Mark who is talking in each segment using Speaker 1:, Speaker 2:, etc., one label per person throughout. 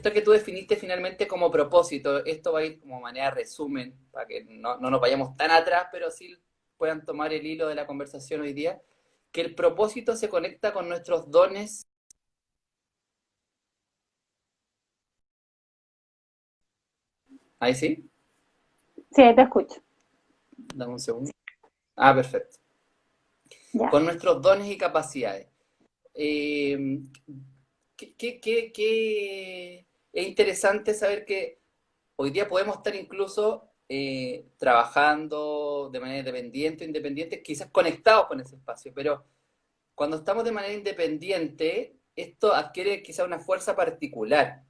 Speaker 1: esto que tú definiste finalmente como propósito, esto va a ir como manera de resumen, para que no nos vayamos tan atrás, pero sí puedan tomar el hilo de la conversación hoy día, que el propósito se conecta con nuestros dones. Ahí sí,
Speaker 2: Sí, ahí te escucho.
Speaker 1: dame un segundo. Ah, perfecto.
Speaker 2: Ya.
Speaker 1: Con nuestros dones y capacidades. Eh, es interesante saber que hoy día podemos estar incluso trabajando de manera independiente o independiente, quizás conectados con ese espacio, pero cuando estamos de manera independiente, esto adquiere quizás una fuerza particular.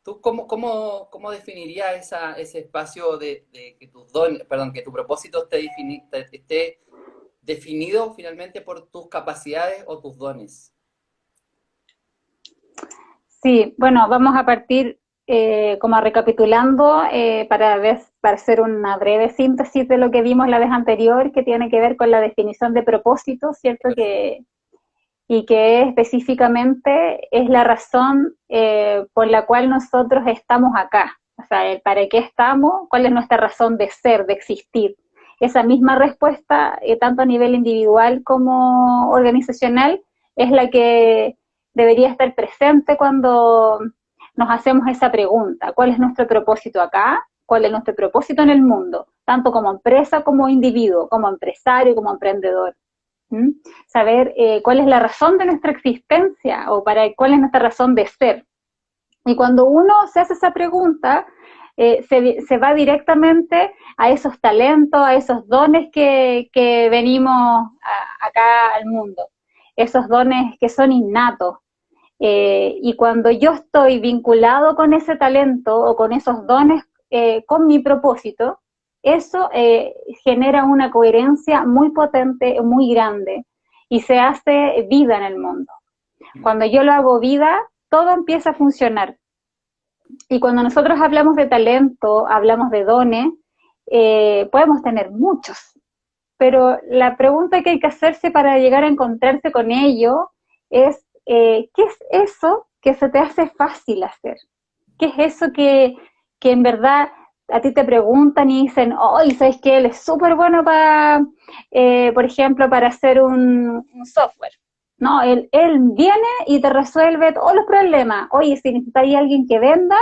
Speaker 1: ¿Tú cómo definirías ese espacio de que tus dones, perdón, que tu propósito esté definido finalmente por tus capacidades o tus dones?
Speaker 2: Sí, bueno, vamos a partir como recapitulando para hacer una breve síntesis de lo que vimos la vez anterior, que tiene que ver con la definición de propósito, ¿cierto?
Speaker 1: Perfecto.
Speaker 2: Y que específicamente es la razón por la cual nosotros estamos acá. O sea, el para qué estamos, cuál es nuestra razón de ser, de existir. Esa misma respuesta, tanto a nivel individual como organizacional, es la que debería estar presente cuando nos hacemos esa pregunta. ¿Cuál es nuestro propósito acá? ¿Cuál es nuestro propósito en el mundo? Tanto como empresa, como individuo, como empresario, como emprendedor. ¿Mm? Saber cuál es la razón de nuestra existencia o cuál es nuestra razón de ser. Y cuando uno se hace esa pregunta, se va directamente a esos talentos, a esos dones que venimos acá al mundo, esos dones que son innatos. Y cuando yo estoy vinculado con ese talento o con esos dones, con mi propósito, eso genera una coherencia muy potente, muy grande, y se hace vida en el mundo. Cuando yo lo hago vida, todo empieza a funcionar. Y cuando nosotros hablamos de talento, hablamos de dones, podemos tener muchos, pero la pregunta que hay que hacerse para llegar a encontrarse con ello es, ¿qué es eso que se te hace fácil hacer? ¿Qué es eso que en verdad a ti te preguntan y dicen, oh, ¿sabes qué? Él es súper bueno para, por ejemplo, para hacer un software. No, él viene y te resuelve todos los problemas. Oye, si necesitáis alguien que venda,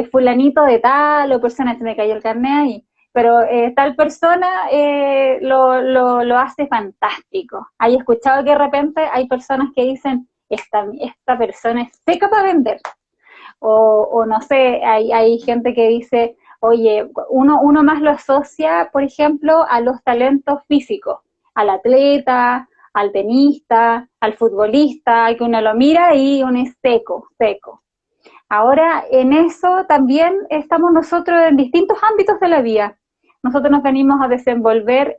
Speaker 2: fulanito de tal, o persona, se me cayó el carnet ahí, pero tal persona lo hace fantástico. Hay escuchado que de repente hay personas que dicen, esta persona es seca para vender, o no sé, hay gente que dice, oye, uno más lo asocia, por ejemplo, a los talentos físicos, al atleta, al tenista, al futbolista, que uno lo mira y uno es seco, seco. Ahora, en eso también estamos nosotros en distintos ámbitos de la vida. Nosotros nos venimos a desenvolver,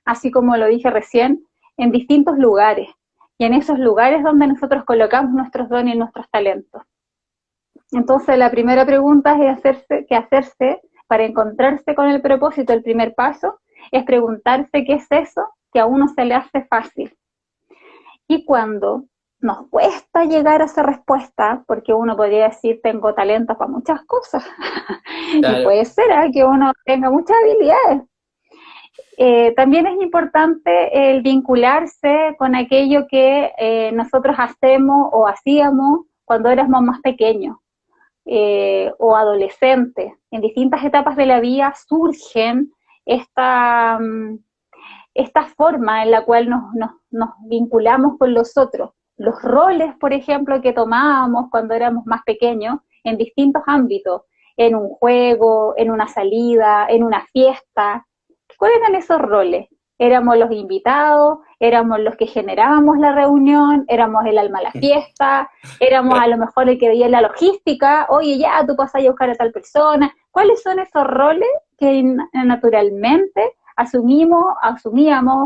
Speaker 2: así como lo dije recién, en distintos lugares. Y en esos lugares donde nosotros colocamos nuestros dones y nuestros talentos. Entonces, la primera pregunta que hacerse para encontrarse con el propósito, el primer paso, es preguntarse qué es eso que a uno se le hace fácil. Y cuando nos cuesta llegar a esa respuesta, porque uno podría decir tengo talento para muchas cosas, y
Speaker 1: Claro.
Speaker 2: puede ser que uno tenga muchas habilidades. También es importante el vincularse con aquello que nosotros hacemos o hacíamos cuando éramos más pequeños o adolescentes. En distintas etapas de la vida surgen esta, esta forma en la cual nos vinculamos con los otros. Los roles, por ejemplo, que tomábamos cuando éramos más pequeños en distintos ámbitos, en un juego, en una salida, en una fiesta. ¿Cuáles eran esos roles? Éramos los invitados, éramos los que generábamos la reunión, éramos el alma de la fiesta, éramos a lo mejor el que veía la logística, oye, ya, tú pasas a buscar a tal persona. ¿Cuáles son esos roles que naturalmente asumíamos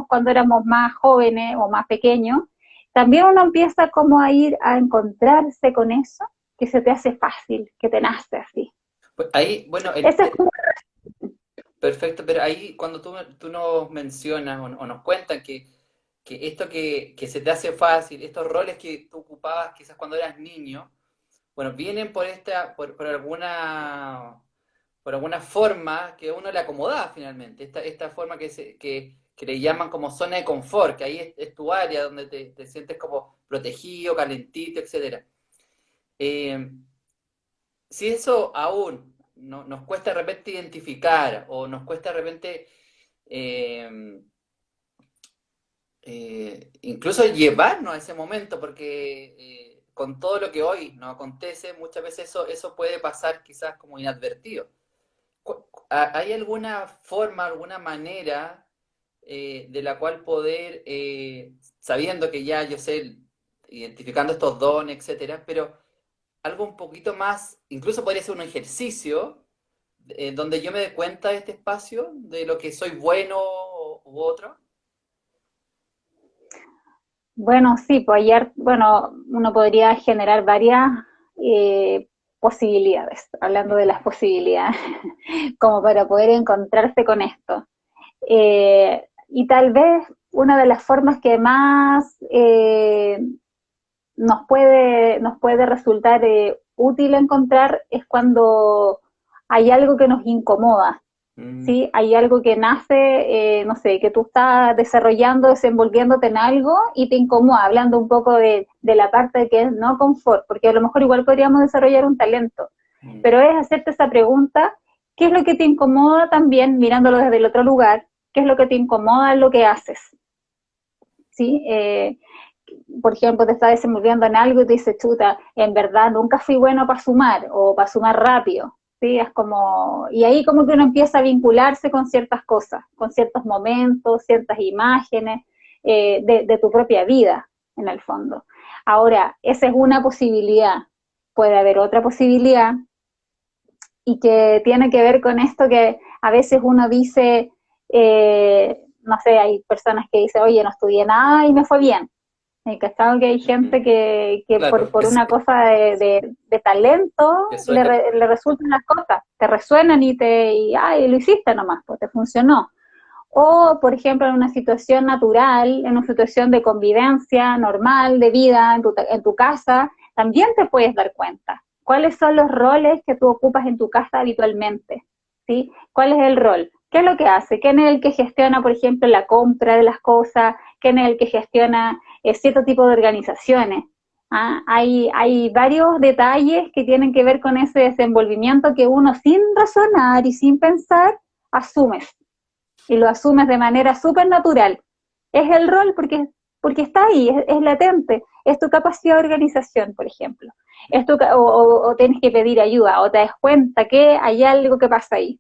Speaker 2: cuando éramos más jóvenes o más pequeños? También uno empieza como a ir a encontrarse con eso que se te hace fácil, que te nace así.
Speaker 1: Pues ahí, bueno,
Speaker 2: Ese es como...
Speaker 1: perfecto, pero ahí cuando tú nos mencionas o nos cuentan que esto que se te hace fácil, estos roles que tú ocupabas quizás cuando eras niño, bueno, vienen por alguna forma que uno le acomoda finalmente, esta forma que le llaman como zona de confort, que ahí es tu área donde te sientes como protegido, calentito, etcétera. Eh, si eso aún nos cuesta de repente identificar o nos cuesta de repente eh, incluso llevarnos a ese momento, porque con todo lo que hoy nos acontece, muchas veces eso puede pasar quizás como inadvertido. ¿Hay alguna forma, alguna manera de la cual poder, sabiendo que ya yo sé, identificando estos dones, etcétera, pero algo un poquito más, incluso podría ser un ejercicio, donde yo me dé cuenta de este espacio, de lo que soy bueno u otro?
Speaker 2: Bueno, sí, pues ayer, bueno, uno podría generar varias eh, posibilidades, hablando de las posibilidades, como para poder encontrarse con esto. Y tal vez una de las formas que más nos puede resultar útil encontrar es cuando hay algo que nos incomoda,
Speaker 1: Mm,
Speaker 2: ¿sí? Hay algo que nace, no sé, que tú estás desarrollando, desenvolviéndote en algo y te incomoda, hablando un poco de la parte que es no confort, porque a lo mejor igual podríamos desarrollar un talento,
Speaker 1: mm,
Speaker 2: pero es hacerte esa pregunta, ¿qué es lo que te incomoda también, mirándolo desde el otro lugar? ¿Qué es lo que te incomoda en lo que haces? ¿Sí? Por ejemplo, te estás desenvolviendo en algo y te dices, chuta, en verdad nunca fui bueno para sumar o para sumar rápido. ¿Sí? Es como, y ahí como que uno empieza a vincularse con ciertas cosas, con ciertos momentos, ciertas imágenes de tu propia vida, en el fondo. Ahora, esa es una posibilidad. Puede haber otra posibilidad y que tiene que ver con esto que a veces uno dice, no sé, hay personas que dicen, oye, no estudié nada y me fue bien. ¿Cachado? Que hay gente
Speaker 1: mm.
Speaker 2: que
Speaker 1: Claro,
Speaker 2: por una cosa de talento
Speaker 1: que suele.
Speaker 2: le resultan las cosas, te resuenan y ay, lo hiciste nomás, pues te funcionó. O, por ejemplo, en una situación natural, en una situación de convivencia normal, de vida, en tu casa, también te puedes dar cuenta. ¿Cuáles son los roles que tú ocupas en tu casa habitualmente? ¿Sí? ¿Cuál es el rol? ¿Qué es lo que hace? ¿Quién es el que gestiona, por ejemplo, la compra de las cosas? ¿Quién es el que gestiona cierto tipo de organizaciones? ¿Ah? Hay varios detalles que tienen que ver con ese desenvolvimiento que uno sin razonar y sin pensar asumes y lo asumes de manera súper natural. Es el rol porque está ahí, es latente, es tu capacidad de organización, por ejemplo. O tienes que pedir ayuda, o te das cuenta que hay algo que pasa ahí.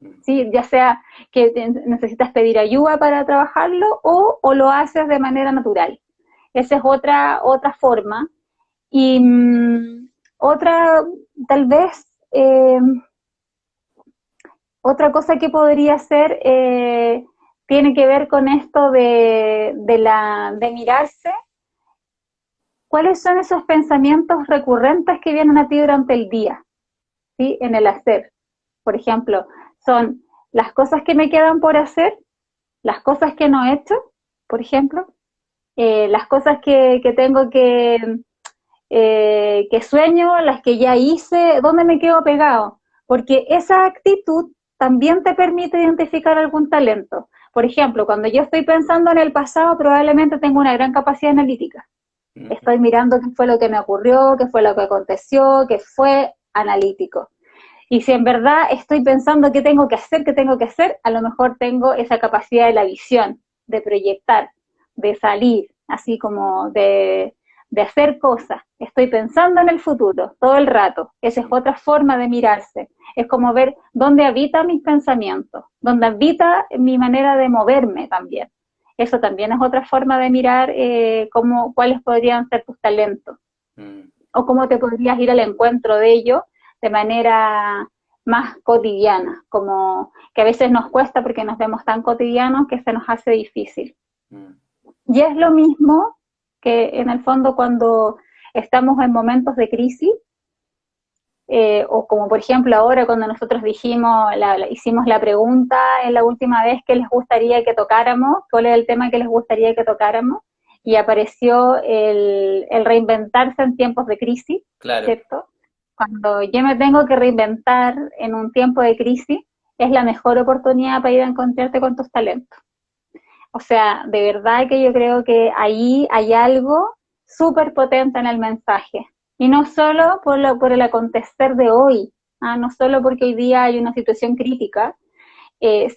Speaker 1: Mm.
Speaker 2: ¿Sí? Ya sea que necesitas pedir ayuda para trabajarlo o lo haces de manera natural. Esa es otra forma. Y otra, tal vez, otra cosa que podría ser tiene que ver con esto de mirarse. ¿Cuáles son esos pensamientos recurrentes que vienen a ti durante el día? ¿Sí? En el hacer. Por ejemplo, son las cosas que me quedan por hacer, las cosas que no he hecho, por ejemplo, las cosas que tengo que sueño, las que ya hice, ¿dónde me quedo pegado? Porque esa actitud también te permite identificar algún talento. Por ejemplo, cuando yo estoy pensando en el pasado, probablemente tengo una gran capacidad analítica.
Speaker 1: Mm.
Speaker 2: Estoy mirando qué fue lo que me ocurrió, qué fue lo que aconteció, qué fue analítico. Y si en verdad estoy pensando qué tengo que hacer, a lo mejor tengo esa capacidad de la visión, de proyectar, de salir, así como de hacer cosas. Estoy pensando en el futuro todo el rato. Esa es otra forma de mirarse. Es como ver dónde habita mis pensamientos, dónde habita mi manera de moverme también. Eso también es otra forma de mirar cuáles podrían ser tus talentos
Speaker 1: Mm.
Speaker 2: o cómo te podrías ir al encuentro de ellos de manera más cotidiana, como que a veces nos cuesta porque nos vemos tan cotidianos que se nos hace difícil.
Speaker 1: Mm.
Speaker 2: Y es lo mismo que en el fondo cuando estamos en momentos de crisis, o como por ejemplo ahora cuando nosotros hicimos la pregunta en la última vez que les gustaría que tocáramos, cuál es el tema que les gustaría que tocáramos, y apareció el reinventarse en tiempos de crisis,
Speaker 1: Claro.
Speaker 2: ¿cierto? Cuando yo me tengo que reinventar en un tiempo de crisis, es la mejor oportunidad para ir a encontrarte con tus talentos. O sea, de verdad que yo creo que ahí hay algo súper potente en el mensaje. Y no solo por el acontecer de hoy, no solo porque hoy día hay una situación crítica,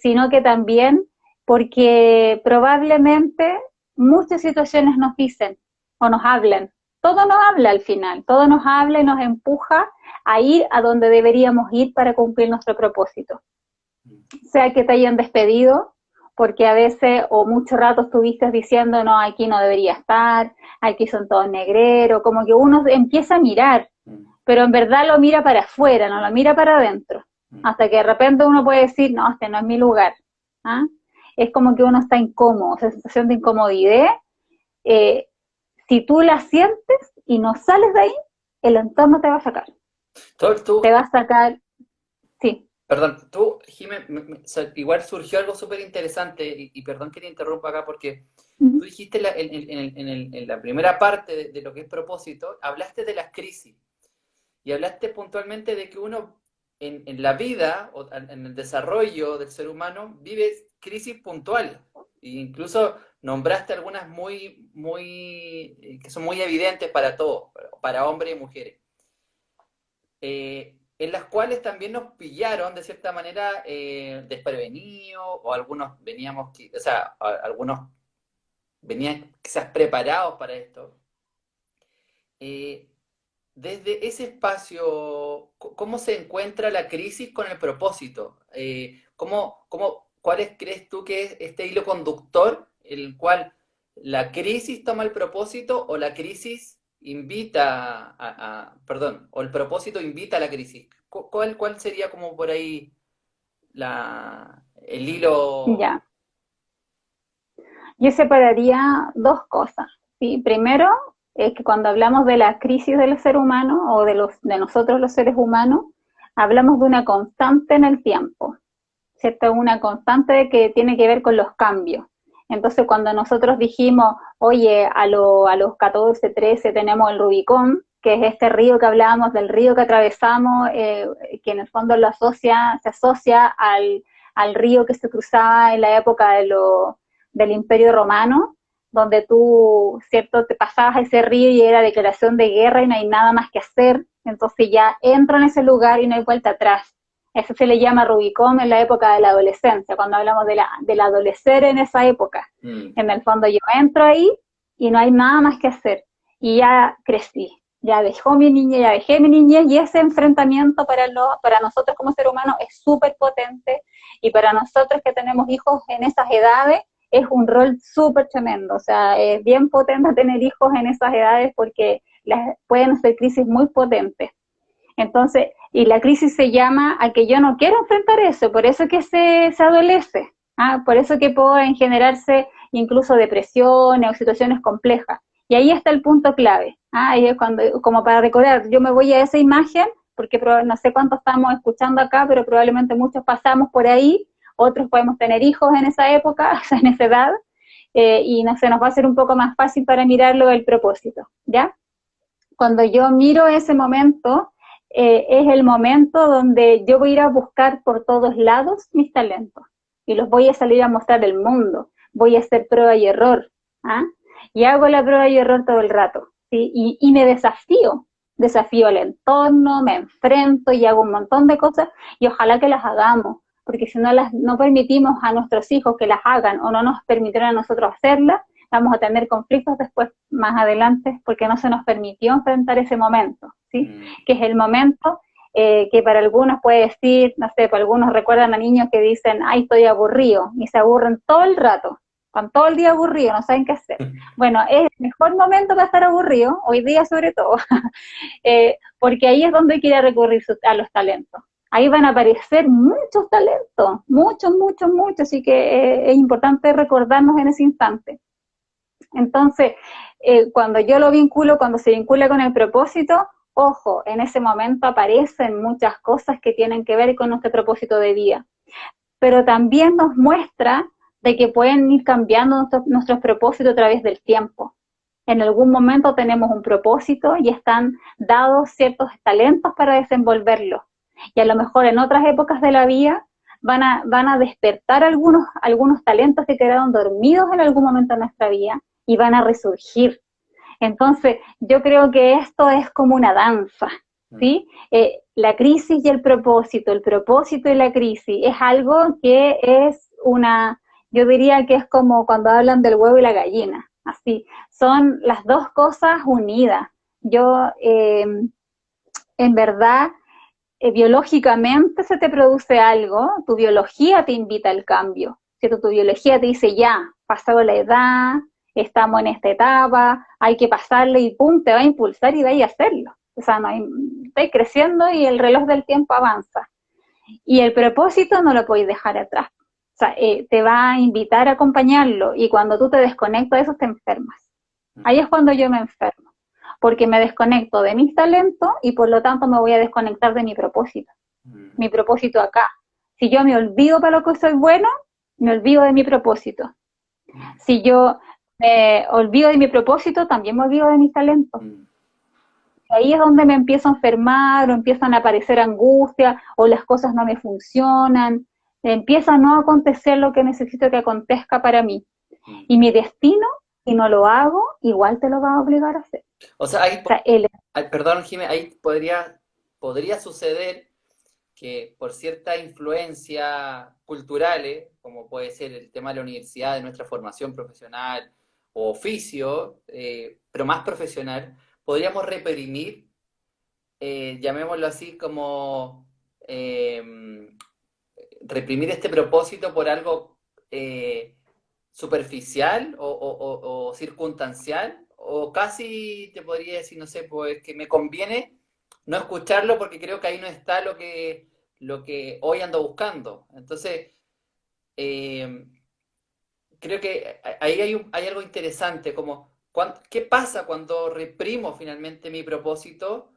Speaker 2: sino que también porque probablemente muchas situaciones nos dicen o nos hablan. Todo nos habla al final, todo nos habla y nos empuja a ir a donde deberíamos ir para cumplir nuestro propósito. Sea que te hayan despedido, porque a veces o mucho rato estuviste diciendo, no, aquí no debería estar, aquí son todos negreros, como que uno empieza a mirar, pero en verdad lo mira para afuera, no lo mira para adentro, hasta que de repente uno puede decir, no, este no es mi lugar. ¿Ah? Es como que uno está incómodo, esa sensación de incomodidad, eh, si tú la sientes y no sales de ahí, el entorno te va a sacar. Te va a sacar, sí.
Speaker 1: Perdón, tú, Jimé, igual surgió algo súper interesante, y perdón que te interrumpa acá, porque tú dijiste en la primera parte de lo que es propósito, hablaste de las crisis, y hablaste puntualmente de que uno en la vida, o en el desarrollo del ser humano, vive crisis puntuales, e incluso nombraste algunas que son muy evidentes para todos, para hombres y mujeres. En las cuales también nos pillaron de cierta manera desprevenidos, o algunos veníamos, o sea, algunos venían quizás preparados para esto. Eh, Desde ese espacio, ¿cómo se encuentra la crisis con el propósito? ¿Cuáles crees tú que es este hilo conductor, el cual la crisis toma el propósito, o la crisis invita perdón, o el propósito invita a la crisis? ¿Cuál sería como por ahí el hilo?
Speaker 2: Ya, yo separaría dos cosas. ¿Sí? Primero, es que cuando hablamos de la crisis del ser humano o de nosotros los seres humanos, hablamos de una constante en el tiempo, ¿cierto? Una constante que tiene que ver con los cambios. Entonces, cuando nosotros dijimos, oye, a los 14, 13 tenemos el Rubicón, que es este río que hablábamos, del río que atravesamos, que en el fondo se asocia al río que se cruzaba en la época del Imperio Romano, donde tú, ¿cierto?, te pasabas a ese río y era declaración de guerra y no hay nada más que hacer, entonces ya entro en ese lugar y no hay vuelta atrás. Eso se le llama Rubicón en la época de la adolescencia, cuando hablamos del adolecer en esa época. En el fondo yo entro ahí y no hay nada más que hacer. Y ya crecí, ya dejó mi niñez, ya dejé mi niñez, y ese enfrentamiento para nosotros como ser humano es súper potente, y para nosotros que tenemos hijos en esas edades es un rol súper tremendo. O sea, es bien potente tener hijos en esas edades porque pueden ser crisis muy potentes. Entonces, y la crisis se llama a que yo no quiero enfrentar eso, por eso que se adolece, por eso que pueden generarse incluso depresiones o situaciones complejas. Y ahí está el punto clave, ahí es cuando, como para recordar, yo me voy a esa imagen, porque no sé cuántos estamos escuchando acá, pero probablemente muchos pasamos por ahí, otros podemos tener hijos en esa época, o sea, en esa edad, y no sé, nos va a ser un poco más fácil para mirarlo el propósito, ¿ya? Cuando yo miro ese momento, es el momento donde yo voy a ir a buscar por todos lados mis talentos y los voy a salir a mostrar al mundo, voy a hacer prueba y error, y hago la prueba y error todo el rato, ¿sí? Y me desafío al entorno, me enfrento y hago un montón de cosas, y ojalá que las hagamos, porque si no permitimos a nuestros hijos que las hagan, o no nos permitieron a nosotros hacerlas, vamos a tener conflictos después, más adelante, porque no se nos permitió enfrentar ese momento, ¿sí? Que es el momento que para algunos puede decir, no sé, para algunos recuerdan a niños que dicen, ay, estoy aburrido, y se aburren todo el rato, están todo el día aburridos, no saben qué hacer. Bueno, es el mejor momento para estar aburrido, hoy día sobre todo, porque ahí es donde hay que ir a recurrir a los talentos. Ahí van a aparecer muchos talentos, muchos, muchos, muchos, así que es importante recordarnos en ese instante. Entonces, cuando yo lo vinculo, cuando se vincula con el propósito, ojo, en ese momento aparecen muchas cosas que tienen que ver con nuestro propósito de vida. Pero también nos muestra de que pueden ir cambiando nuestros propósitos a través del tiempo. en algún momento tenemos un propósito y están dados ciertos talentos para desenvolverlo. Y a lo mejor en otras épocas de la vida van a despertar algunos talentos que quedaron dormidos en algún momento de nuestra vida y van a resurgir. Entonces, yo creo que esto es como una danza, ¿sí? La crisis y el propósito y la crisis, es algo que es yo diría que es como cuando hablan del huevo y la gallina, así, son las dos cosas unidas. Yo, en verdad, biológicamente se te produce algo, tu biología te invita al cambio, ¿cierto? Tu biología te dice, ya, pasado la edad, estamos en esta etapa, hay que pasarlo y pum, te va a impulsar y va a hacerlo. O sea, estáis creciendo y el reloj del tiempo avanza. Y el propósito no lo podéis dejar atrás. O sea, te va a invitar a acompañarlo y cuando tú te desconectas de eso te enfermas. Ahí es cuando yo me enfermo, porque me desconecto de mis talentos y por lo tanto me voy a desconectar de mi propósito acá. Si yo me olvido para lo que soy bueno, me olvido de mi propósito. Si yo me olvido de mi propósito, también me olvido de mis talentos. Ahí es donde me empiezo a enfermar o empiezan a aparecer angustias o las cosas no me funcionan, empieza a no acontecer lo que necesito que acontezca para mí. Y mi destino, si no lo hago, igual te lo va a obligar a hacer.
Speaker 1: O sea, perdón, Jimé, ahí podría suceder que por cierta influencia culturales, como puede ser el tema de la universidad, de nuestra formación profesional o oficio, pero más profesional, podríamos reprimir, llamémoslo así, como reprimir este propósito por algo superficial o circunstancial, o casi te podría decir, no sé, pues que me conviene no escucharlo porque creo que ahí no está lo que hoy ando buscando. Entonces, eh, creo que ahí hay algo interesante, como ¿qué pasa cuando reprimo finalmente mi propósito,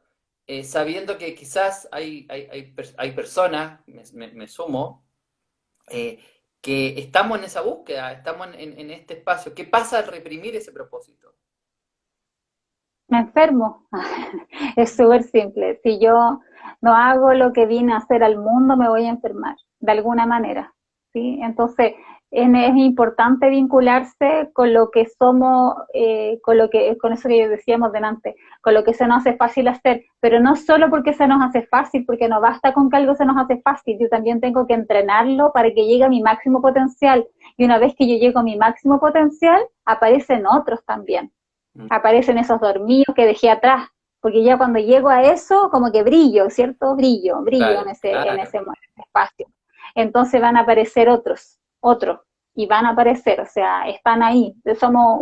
Speaker 1: sabiendo que quizás hay personas, me sumo, eh, que estamos en esa búsqueda, estamos en este espacio? ¿Qué pasa al reprimir ese propósito?
Speaker 2: Me enfermo. Es súper simple. Si yo no hago lo que vine a hacer al mundo, me voy a enfermar, de alguna manera. ¿Sí? Entonces, es importante vincularse con lo que somos, con eso que decíamos delante, con lo que se nos hace fácil hacer, pero no solo porque se nos hace fácil, porque no basta con que algo se nos hace fácil, yo también tengo que entrenarlo para que llegue a mi máximo potencial. Y una vez que yo llego a mi máximo potencial, aparecen otros también, aparecen esos dormidos que dejé atrás, porque ya cuando llego a eso, como que brillo, ¿cierto? Brillo
Speaker 1: Claro,
Speaker 2: en
Speaker 1: claro.
Speaker 2: ese espacio. Entonces van a aparecer otros, y van a aparecer, o sea, están ahí. Somos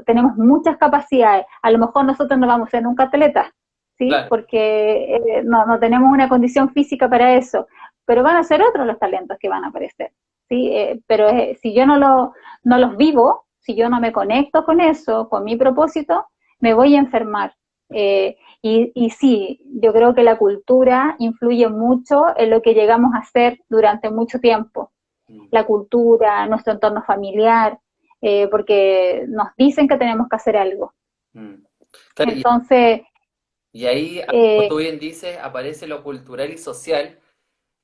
Speaker 2: tenemos muchas capacidades. A lo mejor nosotros no vamos a ser nunca atletas, ¿sí?
Speaker 1: Claro.
Speaker 2: Porque no tenemos una condición física para eso, pero van a ser otros los talentos que van a aparecer, ¿sí? Pero si yo no los vivo, si yo no me conecto con eso, con mi propósito, me voy a enfermar. Y sí, yo creo que la cultura influye mucho en lo que llegamos a hacer durante mucho tiempo. La cultura, nuestro entorno familiar, porque nos dicen que tenemos que hacer algo.
Speaker 1: Claro,
Speaker 2: Entonces,
Speaker 1: y ahí, como
Speaker 2: eh,
Speaker 1: tú bien dices, aparece lo cultural y social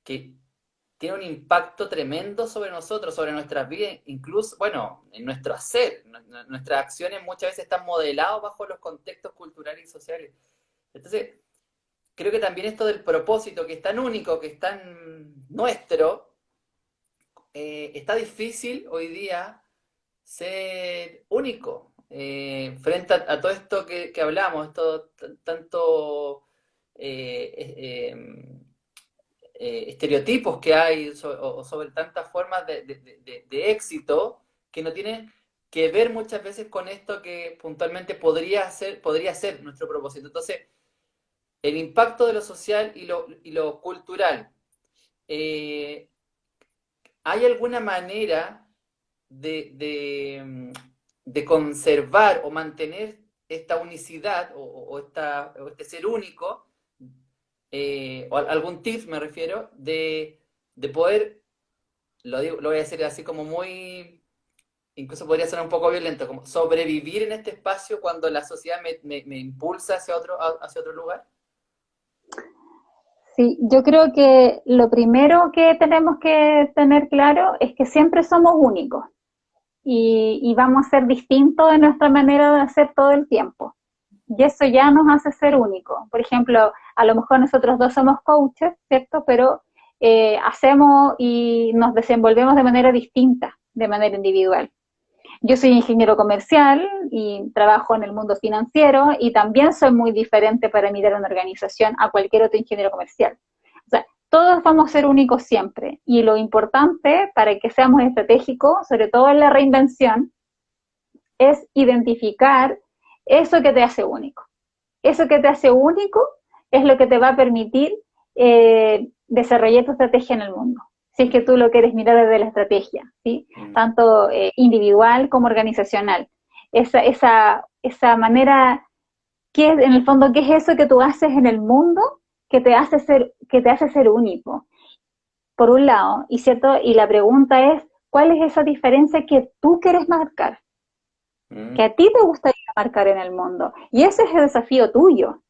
Speaker 1: que tiene un impacto tremendo sobre nosotros, sobre nuestras vidas, incluso, bueno, en nuestro hacer. Nuestras acciones muchas veces están modeladas bajo los contextos culturales y sociales. Entonces, creo que también esto del propósito, que es tan único, que es tan nuestro, está difícil hoy día ser único, frente a todo esto que hablamos, esto tanto estereotipos que hay o sobre tantas formas de éxito que no tienen que ver muchas veces con esto que puntualmente podría ser nuestro propósito. Entonces, el impacto de lo social y lo cultural. Eh, ¿Hay alguna manera de conservar o mantener esta unicidad o este ser único, o algún tip me refiero, de poder, lo voy a decir así como muy, incluso podría ser un poco violento, como sobrevivir en este espacio cuando la sociedad me impulsa hacia otro lugar.
Speaker 2: Sí, yo creo que lo primero que tenemos que tener claro es que siempre somos únicos y vamos a ser distintos en nuestra manera de hacer todo el tiempo. Y eso ya nos hace ser únicos. Por ejemplo, a lo mejor nosotros dos somos coaches, ¿cierto? Pero hacemos y nos desenvolvemos de manera distinta, de manera individual. Yo soy ingeniero comercial y trabajo en el mundo financiero y también soy muy diferente para mirar una organización a cualquier otro ingeniero comercial. O sea, todos vamos a ser únicos siempre y lo importante para que seamos estratégicos, sobre todo en la reinvención, es identificar eso que te hace único. Eso que te hace único es lo que te va a permitir desarrollar tu estrategia en el mundo. Si es que tú lo quieres mirar desde la estrategia, ¿sí? Tanto individual como organizacional. Esa manera, en el fondo, ¿qué es eso que tú haces en el mundo que te hace ser único? Por un lado, ¿cierto? Y la pregunta es, ¿cuál es esa diferencia que tú quieres marcar? Que a ti te gustaría marcar en el mundo. Y ese es el desafío tuyo.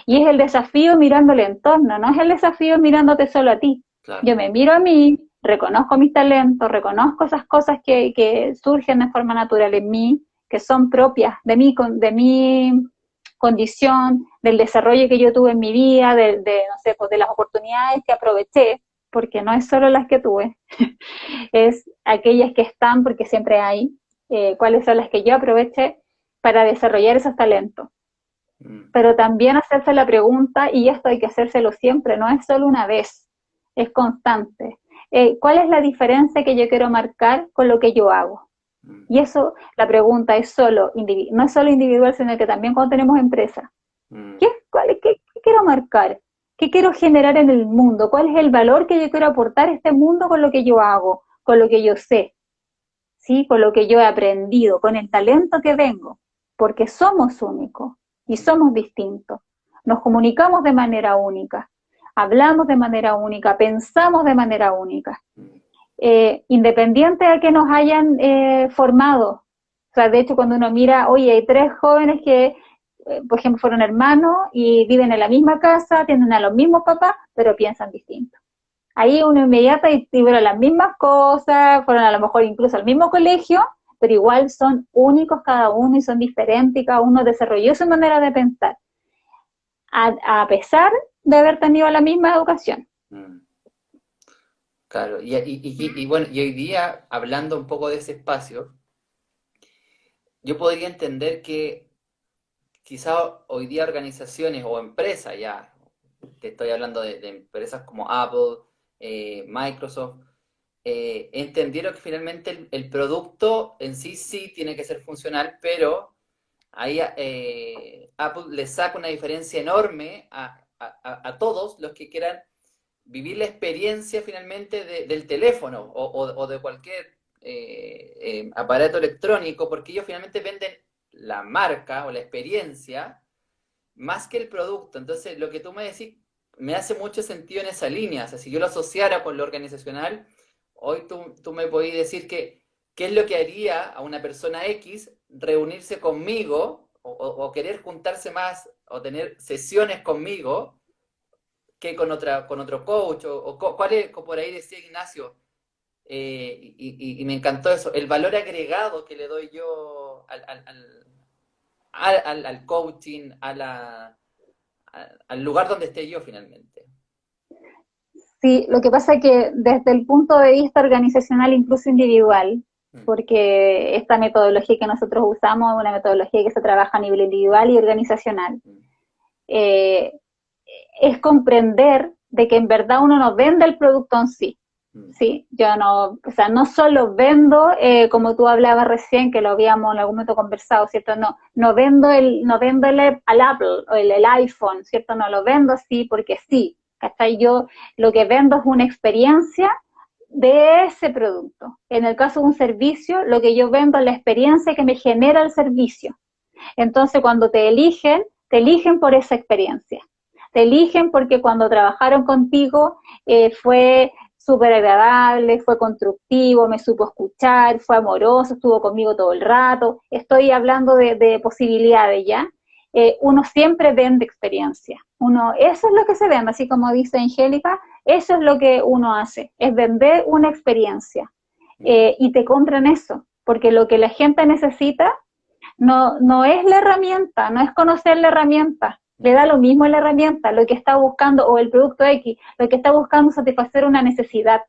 Speaker 2: Y es el desafío mirando el entorno, no es el desafío mirándote solo a ti.
Speaker 1: Claro.
Speaker 2: Yo me miro a mí, reconozco mis talentos, reconozco esas cosas que surgen de forma natural en mí, que son propias de mi condición, del desarrollo que yo tuve en mi vida, no sé, pues de las oportunidades que aproveché, porque no es solo las que tuve, es aquellas que están, porque siempre hay, cuáles son las que yo aproveché para desarrollar esos talentos. Pero también hacerse la pregunta, y esto hay que hacérselo siempre, no es solo una vez, es constante. ¿Cuál es la diferencia que yo quiero marcar con lo que yo hago? Y eso, la pregunta es no es solo individual, sino que también cuando tenemos empresa. ¿Qué quiero marcar? ¿Qué quiero generar en el mundo? ¿Cuál es el valor que yo quiero aportar a este mundo con lo que yo hago, con lo que yo sé? ¿Sí? Con lo que yo he aprendido, con el talento que vengo, porque somos únicos y somos distintos. Nos comunicamos de manera única, hablamos de manera única, pensamos de manera única, independiente de que nos hayan formado. O sea, de hecho, cuando uno mira, oye, hay 3 jóvenes que, por ejemplo, fueron hermanos y viven en la misma casa, tienen a los mismos papás, pero piensan distinto. Ahí uno inmediata y vieron las mismas cosas, fueron a lo mejor incluso al mismo colegio, pero igual son únicos cada uno y son diferentes y cada uno desarrolló su manera de pensar, a pesar de haber tenido la misma educación.
Speaker 1: Claro, bueno, y hoy día, hablando un poco de ese espacio, yo podría entender que quizá hoy día organizaciones o empresas ya, te estoy hablando de empresas como Apple, Microsoft, entendieron que finalmente el producto en sí tiene que ser funcional, pero ahí Apple le saca una diferencia enorme a todos los que quieran vivir la experiencia finalmente del teléfono o de cualquier aparato electrónico, porque ellos finalmente venden la marca o la experiencia más que el producto. Entonces, lo que tú me decís me hace mucho sentido en esa línea. O sea, si yo lo asociara con lo organizacional, hoy tú me podés decir que qué es lo que haría a una persona X reunirse conmigo o querer juntarse más o tener sesiones conmigo que con otro coach, cuál es, como por ahí decía Ignacio, y me encantó eso, el valor agregado que le doy yo al coaching, al lugar donde esté yo finalmente.
Speaker 2: Sí, lo que pasa es que desde el punto de vista organizacional, incluso individual, porque esta metodología que nosotros usamos es una metodología que se trabaja a nivel individual y organizacional, es comprender de que en verdad uno no vende el producto en sí. Sí, yo no, o sea, no solo vendo, como tú hablabas recién, que lo habíamos en algún momento conversado, ¿cierto? No vendo al Apple o el iPhone, ¿cierto? No lo vendo así porque sí, ¿cachai? Yo lo que vendo es una experiencia de ese producto. En el caso de un servicio, lo que yo vendo es la experiencia que me genera el servicio. Entonces, cuando te eligen por esa experiencia. Te eligen porque cuando trabajaron contigo fue súper agradable, fue constructivo, me supo escuchar, fue amoroso, estuvo conmigo todo el rato. Estoy hablando de posibilidades, ¿ya? Uno siempre vende experiencia. Eso es lo que se vende, así como dice Angélica, eso es lo que uno hace, es vender una experiencia. Y te compran eso, porque lo que la gente necesita no es la herramienta, no es conocer la herramienta, le da lo mismo la herramienta, lo que está buscando, o el producto X, lo que está buscando es satisfacer una necesidad.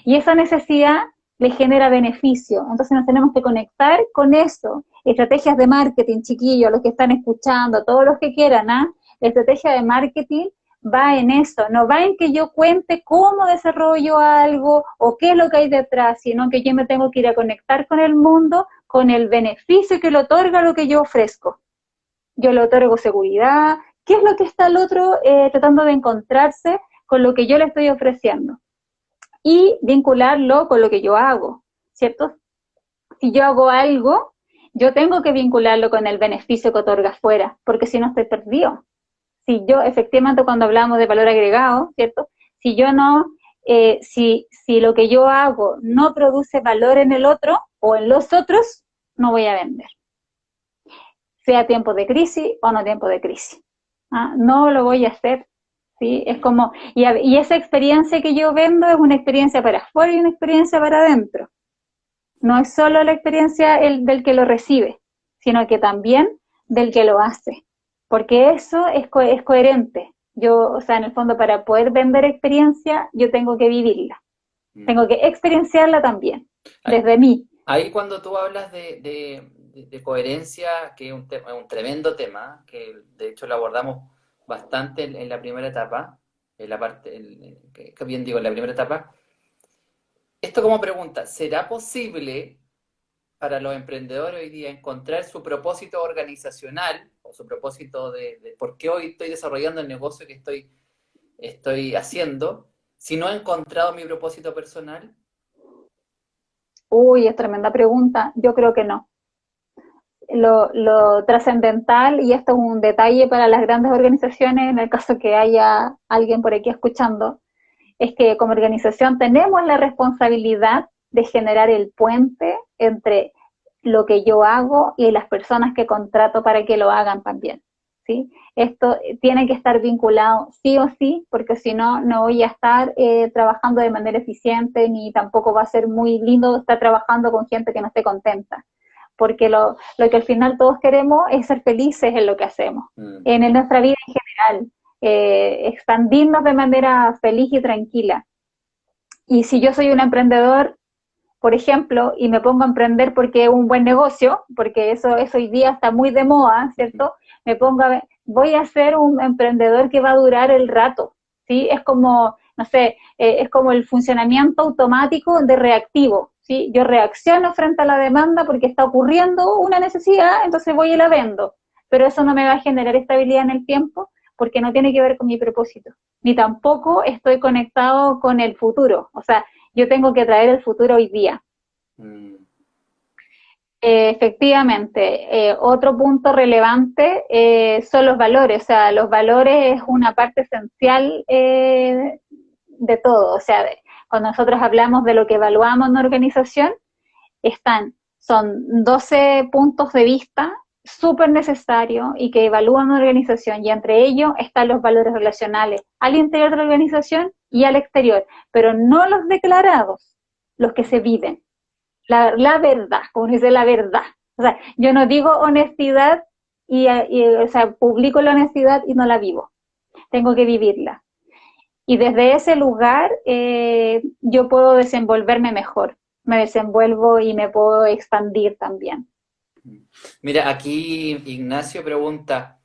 Speaker 2: Y esa necesidad le genera beneficio. Entonces nos tenemos que conectar con eso. Estrategias de marketing, chiquillos, los que están escuchando, todos los que quieran, ¿ah? La estrategia de marketing va en eso, no va en que yo cuente cómo desarrollo algo o qué es lo que hay detrás, sino que yo me tengo que ir a conectar con el mundo, con el beneficio que le otorga lo que yo ofrezco. Yo le otorgo seguridad, ¿qué es lo que está el otro tratando de encontrarse con lo que yo le estoy ofreciendo? Y vincularlo con lo que yo hago, ¿cierto? Si yo hago algo, yo tengo que vincularlo con el beneficio que otorga afuera, porque si no estoy perdido. Si yo, efectivamente, cuando hablamos de valor agregado, ¿cierto? Si yo no, si lo que yo hago no produce valor en el otro o en los otros, no voy a vender. Sea tiempo de crisis o no tiempo de crisis. ¿Ah? No lo voy a hacer. ¿Sí? Es como, y esa experiencia que yo vendo es una experiencia para afuera y una experiencia para adentro. No es solo la experiencia del que lo recibe, sino que también del que lo hace. Porque eso es coherente. Yo, o sea, en el fondo, para poder vender experiencia, yo tengo que vivirla. Tengo que experienciarla también, desde mí.
Speaker 1: Ahí cuando tú hablas de coherencia, que es un tremendo tema, que de hecho lo abordamos bastante en la primera etapa, en la parte, que bien digo, en la primera etapa. Esto como pregunta, ¿será posible para los emprendedores hoy día encontrar su propósito organizacional o su propósito de por qué hoy estoy desarrollando el negocio que estoy haciendo, si no he encontrado mi propósito personal?
Speaker 2: Uy, es tremenda pregunta. Yo creo que no. Lo trascendental, y esto es un detalle para las grandes organizaciones, en el caso que haya alguien por aquí escuchando, es que como organización tenemos la responsabilidad de generar el puente entre lo que yo hago y las personas que contrato para que lo hagan también. ¿Sí? Esto tiene que estar vinculado sí o sí, porque si no, no voy a estar trabajando de manera eficiente, ni tampoco va a ser muy lindo estar trabajando con gente que no esté contenta. Porque lo que al final todos queremos es ser felices en lo que hacemos, en nuestra vida en general, expandirnos de manera feliz y tranquila. Y si yo soy un emprendedor, por ejemplo, y me pongo a emprender porque es un buen negocio, porque eso hoy día está muy de moda, ¿cierto? Voy a ser un emprendedor que va a durar el rato, ¿sí? Es como, no sé, es como el funcionamiento automático de reactivo, ¿sí? Yo reacciono frente a la demanda porque está ocurriendo una necesidad, entonces voy y la vendo. Pero eso no me va a generar estabilidad en el tiempo porque no tiene que ver con mi propósito. Ni tampoco estoy conectado con el futuro. O sea, yo tengo que traer el futuro hoy día. Efectivamente, otro punto relevante son los valores, o sea, los valores es una parte esencial de todo, o sea, cuando nosotros hablamos de lo que evaluamos en una organización, son 12 puntos de vista súper necesarios y que evalúan una organización, y entre ellos están los valores relacionales al interior de la organización y al exterior, pero no los declarados, los que se viven. La verdad, como dice la verdad. O sea, yo no digo honestidad o sea, publico la honestidad y no la vivo. Tengo que vivirla. Y desde ese lugar yo puedo desenvolverme mejor. Me desenvuelvo y me puedo expandir también.
Speaker 1: Mira, aquí Ignacio pregunta,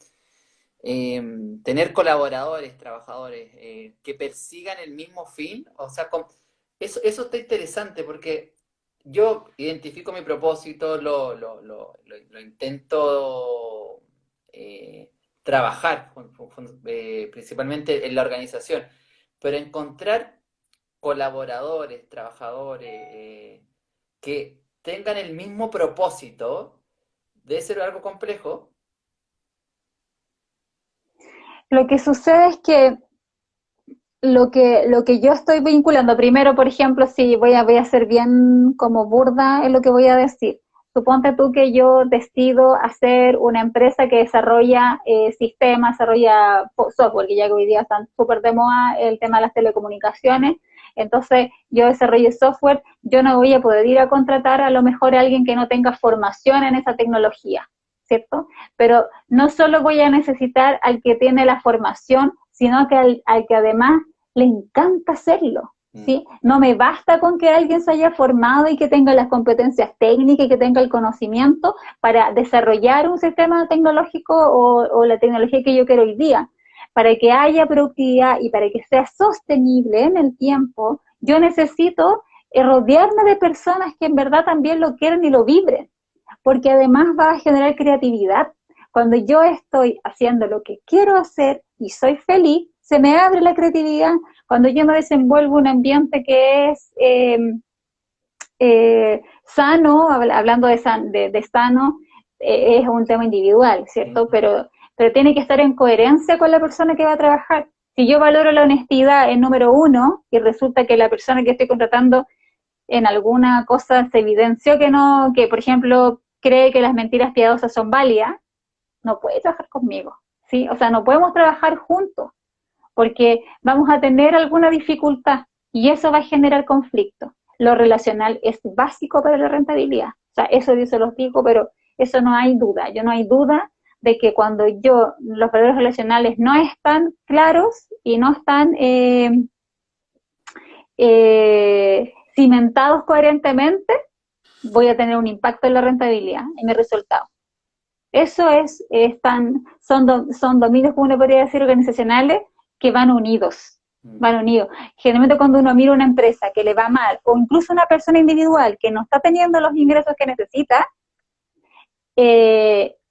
Speaker 1: tener colaboradores, trabajadores, que persigan el mismo fin, o sea, eso está interesante porque yo identifico mi propósito, lo intento trabajar principalmente en la organización, pero encontrar colaboradores, trabajadores que tengan el mismo propósito debe ser algo complejo.
Speaker 2: Lo que sucede es que lo que yo estoy vinculando, primero, por ejemplo, si voy a ser bien como burda en lo que voy a decir. Suponte tú que yo decido hacer una empresa que desarrolla sistemas, desarrolla software, que ya que hoy día están súper de moda el tema de las telecomunicaciones. Entonces, yo desarrollo software, yo no voy a poder ir a contratar a lo mejor a alguien que no tenga formación en esa tecnología, ¿cierto? Pero no solo voy a necesitar al que tiene la formación, sino que al que además le encanta hacerlo, ¿sí? No me basta con que alguien se haya formado y que tenga las competencias técnicas y que tenga el conocimiento para desarrollar un sistema tecnológico o la tecnología que yo quiero hoy día. Para que haya productividad y para que sea sostenible en el tiempo, yo necesito rodearme de personas que en verdad también lo quieren y lo vibren, porque además va a generar creatividad. Cuando yo estoy haciendo lo que quiero hacer y soy feliz, se me abre la creatividad. Cuando yo me desenvuelvo en un ambiente que es sano, hablando de sano, es un tema individual, ¿cierto? Pero tiene que estar en coherencia con la persona que va a trabajar. Si yo valoro la honestidad en número uno y resulta que la persona que estoy contratando en alguna cosa se evidenció que no, que por ejemplo cree que las mentiras piadosas son válidas, no puede trabajar conmigo, ¿sí? O sea, no podemos trabajar juntos porque vamos a tener alguna dificultad y eso va a generar conflicto. Lo relacional es básico para la rentabilidad. O sea, eso yo se los digo, pero eso no hay duda. Yo no hay duda de que cuando los valores relacionales no están claros y no están cimentados coherentemente, voy a tener un impacto en la rentabilidad, en el resultado. Eso son dominios, como uno podría decir, organizacionales que van unidos. Van unidos. Generalmente cuando uno mira una empresa que le va mal, o incluso una persona individual que no está teniendo los ingresos que necesita,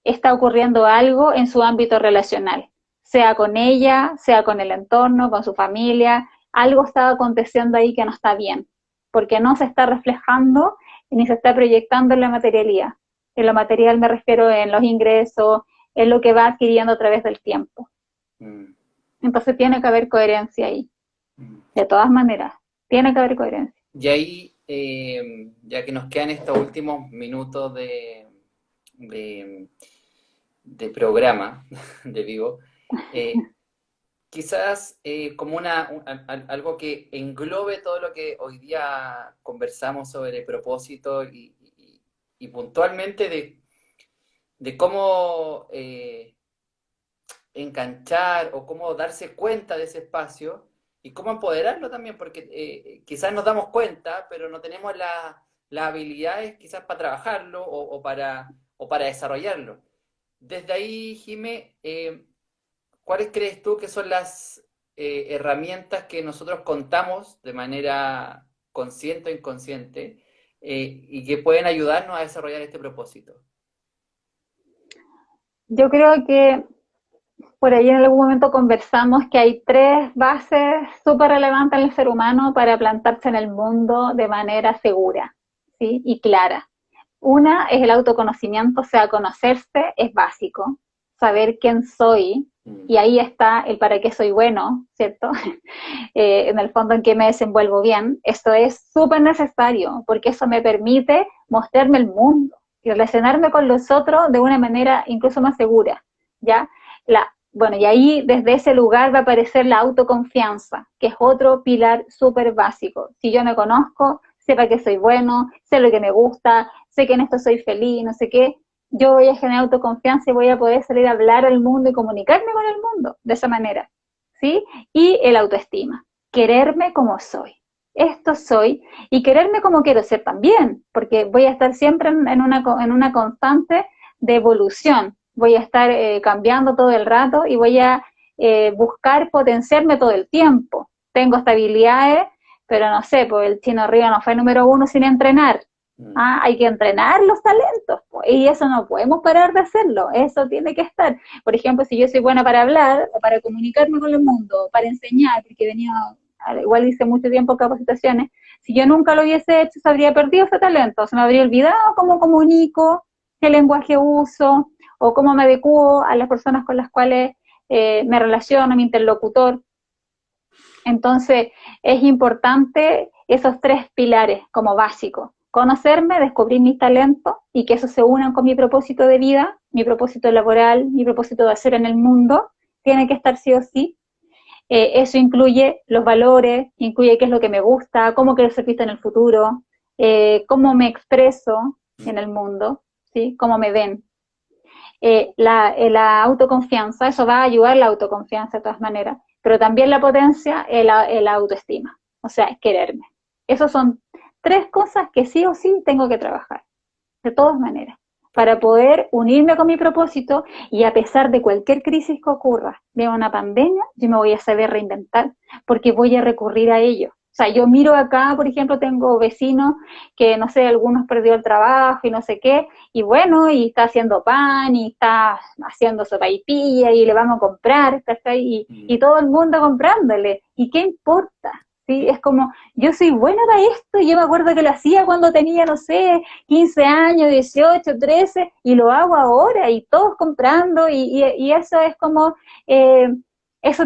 Speaker 2: está ocurriendo algo en su ámbito relacional, sea con ella, sea con el entorno, con su familia, algo está aconteciendo ahí que no está bien, porque no se está reflejando ni se está proyectando en la materialidad. En lo material me refiero en los ingresos, en lo que va adquiriendo a través del tiempo. Entonces tiene que haber coherencia ahí. De todas maneras, tiene que haber coherencia.
Speaker 1: Y ahí, ya que nos quedan estos últimos minutos de programa de vivo, quizás como algo que englobe todo lo que hoy día conversamos sobre el propósito y puntualmente de cómo enganchar o cómo darse cuenta de ese espacio y cómo empoderarlo también, porque quizás nos damos cuenta, pero no tenemos las habilidades quizás para trabajarlo o para desarrollarlo. Desde ahí, Jimé, ¿cuáles crees tú que son las herramientas que nosotros contamos de manera consciente o inconsciente y que pueden ayudarnos a desarrollar este propósito?
Speaker 2: Yo creo que por ahí en algún momento conversamos que hay tres bases súper relevantes en el ser humano para plantarse en el mundo de manera segura, ¿sí? Y clara. Una es el autoconocimiento, o sea, conocerse es básico, saber quién soy, y ahí está el para qué soy bueno, ¿cierto? En el fondo en qué me desenvuelvo bien. Esto es súper necesario, porque eso me permite mostrarme el mundo y relacionarme con los otros de una manera incluso más segura, ¿ya? Bueno, y ahí desde ese lugar va a aparecer la autoconfianza, que es otro pilar súper básico. Si yo me conozco, sepa que soy bueno, sé lo que me gusta, sé que en esto soy feliz, no sé qué, yo voy a generar autoconfianza y voy a poder salir a hablar al mundo y comunicarme con el mundo de esa manera, ¿sí? Y el autoestima, quererme como soy. Esto soy, y quererme como quiero ser también, porque voy a estar siempre en una constante de evolución, voy a estar cambiando todo el rato y voy a buscar potenciarme todo el tiempo. Tengo estabilidades, pero no sé, pues el Chino Río no fue número uno sin entrenar. Hay que entrenar los talentos, pues, y eso no podemos parar de hacerlo, eso tiene que estar. Por ejemplo, si yo soy buena para hablar, para comunicarme con el mundo, para enseñar, porque venía, igual hice mucho tiempo capacitaciones, si yo nunca lo hubiese hecho, se habría perdido ese talento, se me habría olvidado cómo comunico, qué lenguaje uso, o cómo me adecuo a las personas con las cuales me relaciono, mi interlocutor. Entonces, es importante esos 3 pilares como básicos. Conocerme, descubrir mis talentos y que eso se unan con mi propósito de vida, mi propósito laboral, mi propósito de hacer en el mundo. Tiene que estar sí o sí. Eso incluye los valores, incluye qué es lo que me gusta, cómo quiero ser vista en el futuro, cómo me expreso en el mundo, ¿sí? Cómo me ven. La autoconfianza, eso va a ayudar la autoconfianza de todas maneras, pero también la potencia, la autoestima, o sea, quererme. Esas son 3 cosas que sí o sí tengo que trabajar, de todas maneras, para poder unirme con mi propósito y a pesar de cualquier crisis que ocurra, de una pandemia, yo me voy a saber reinventar porque voy a recurrir a ello. O sea, yo miro acá, por ejemplo, tengo vecinos que, no sé, algunos perdió el trabajo y no sé qué, y bueno, y está haciendo pan, y está haciendo sopaipilla, y le vamos a comprar, ¿cachai? Y todo el mundo comprándole. ¿Y qué importa? ¿Sí? Es como, yo soy buena para esto, y yo me acuerdo que lo hacía cuando tenía, no sé, 15 años, 18, 13, y lo hago ahora, y todos comprando, y eso es como, eso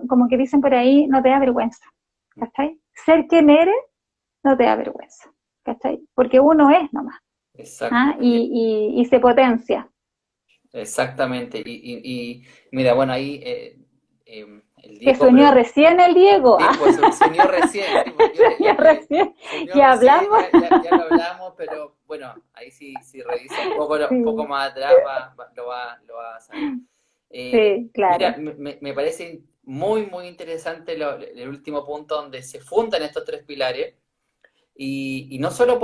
Speaker 2: como que dicen por ahí, no te da vergüenza, ¿cachai? Ser quien eres no te da vergüenza, ¿cachai? Porque uno es nomás,
Speaker 1: Exacto.
Speaker 2: ¿ah? Y se potencia.
Speaker 1: Exactamente. Mira, bueno, ahí el
Speaker 2: Que
Speaker 1: Diego,
Speaker 2: se unió recién el Diego,
Speaker 1: sí, pues se unió recién, sí, pues yo
Speaker 2: se unió recién,
Speaker 1: se unió
Speaker 2: que
Speaker 1: recién,
Speaker 2: hablamos,
Speaker 1: ya lo hablamos, pero bueno, ahí sí, si revisa un poco, un poco
Speaker 2: sí,
Speaker 1: más atrás lo va a saber.
Speaker 2: sí,
Speaker 1: Mira,
Speaker 2: claro.
Speaker 1: me parece muy, muy interesante el último punto donde se fundan estos 3 pilares, y no solo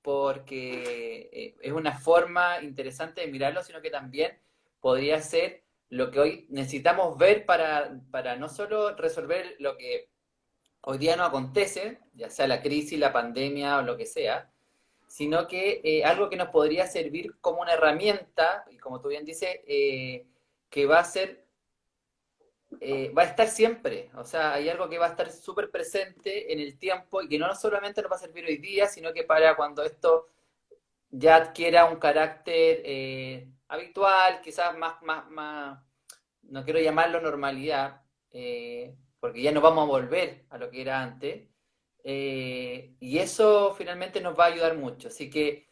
Speaker 1: porque es una forma interesante de mirarlo, sino que también podría ser lo que hoy necesitamos ver para no solo resolver lo que hoy día no acontece, ya sea la crisis, la pandemia o lo que sea, sino que algo que nos podría servir como una herramienta, y como tú bien dices, que va a ser va a estar siempre, o sea, hay algo que va a estar súper presente en el tiempo y que no solamente nos va a servir hoy día, sino que para cuando esto ya adquiera un carácter habitual, quizás no quiero llamarlo normalidad, porque ya no vamos a volver a lo que era antes, y eso finalmente nos va a ayudar mucho. Así que,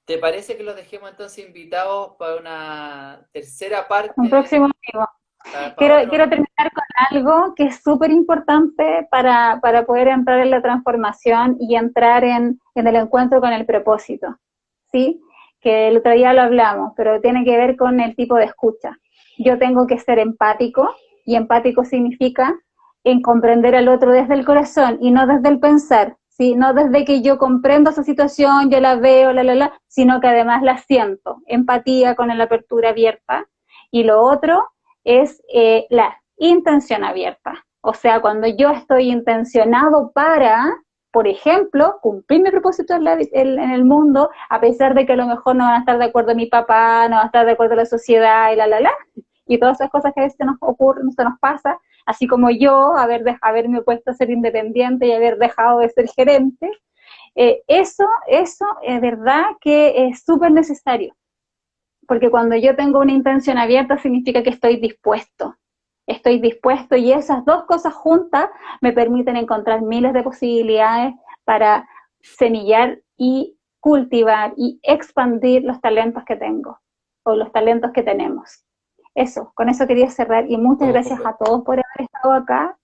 Speaker 1: ¿te parece que los dejemos entonces invitados para una tercera
Speaker 2: Un
Speaker 1: parte,
Speaker 2: próximo amigo.
Speaker 1: para
Speaker 2: Quiero
Speaker 1: otro?
Speaker 2: terminar con algo que es súper importante para poder entrar en la transformación y entrar en el encuentro con el propósito, ¿sí? Que el otro día lo hablamos, pero tiene que ver con el tipo de escucha. Yo tengo que ser empático, y empático significa en comprender al otro desde el corazón y no desde el pensar, ¿sí? No desde que yo comprendo esa situación, yo la veo, sino que además la siento. Empatía con la apertura abierta. Y lo otro es la intención abierta. O sea, cuando yo estoy intencionado para, por ejemplo, cumplir mi propósito en el mundo, a pesar de que a lo mejor no van a estar de acuerdo mi papá, no va a estar de acuerdo la sociedad y todas esas cosas que a veces nos ocurren, se nos pasa, así como yo, haberme puesto a ser independiente y haber dejado de ser gerente, eso es verdad que es súper necesario, porque cuando yo tengo una intención abierta significa que estoy dispuesto, y esas 2 cosas juntas me permiten encontrar miles de posibilidades para semillar y cultivar y expandir los talentos que tengo o los talentos que tenemos. Eso, con eso quería cerrar, y muchas gracias
Speaker 1: Súper.
Speaker 2: a todos por haber estado acá.